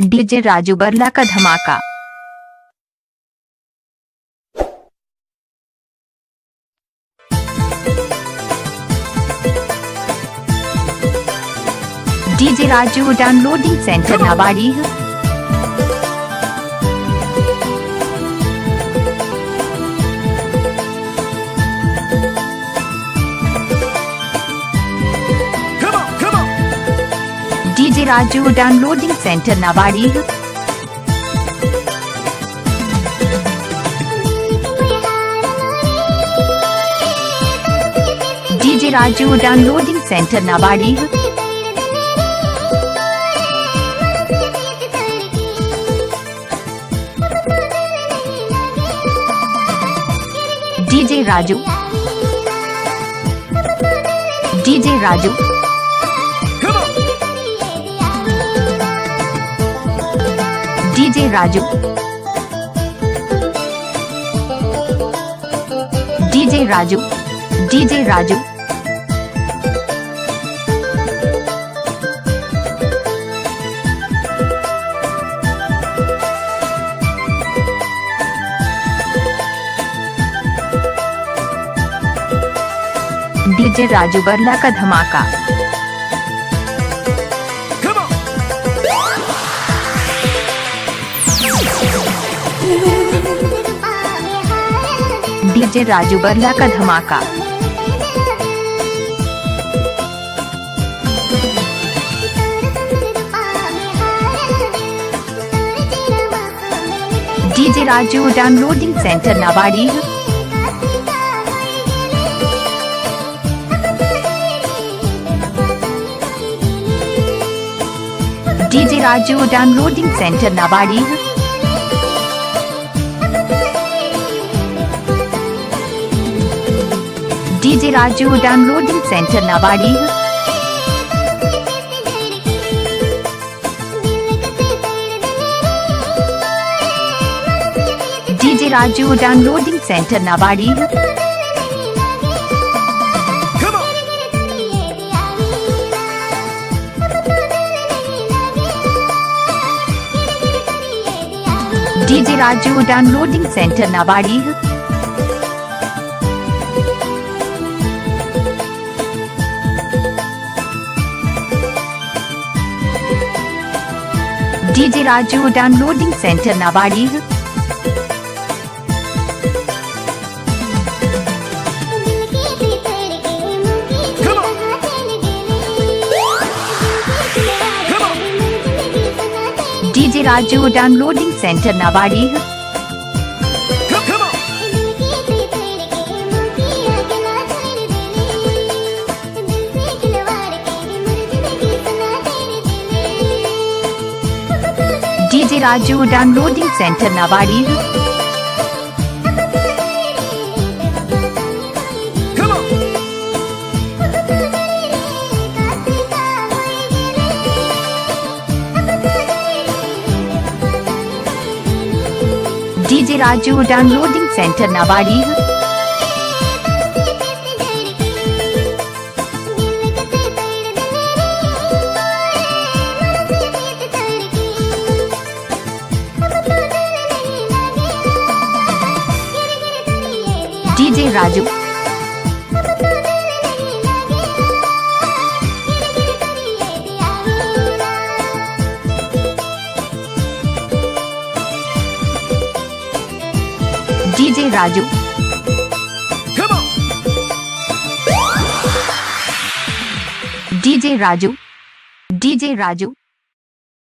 DJ Raju Barla का धमाका। DJ Raju downloading centre Nawadi. DJ Raju downloading centre Nawadi. DJ Raju downloading centre Nawadi. DJ Raju, DJ Raju, DJ Raju, DJ Raju, DJ Raju, DJ Raju Barla का धमाका। DJ Raju Barla का धमाका। DJ Raju downloading centre Nawadi. DJ Raju downloading centre Nawadi. DJ Raju downloading centre Nawadi. DJ Raju downloading centre Nawadi. DJ Raju downloading centre Nawadi. DJ Raju downloading centre Nawadi. DJ Raju downloading centre Nawadi. DJ Raju downloading centre Nawadi. DJ Raju downloading centre Nawadi. DJ Raju, DJ Raju, DJ Raju, DJ Raju.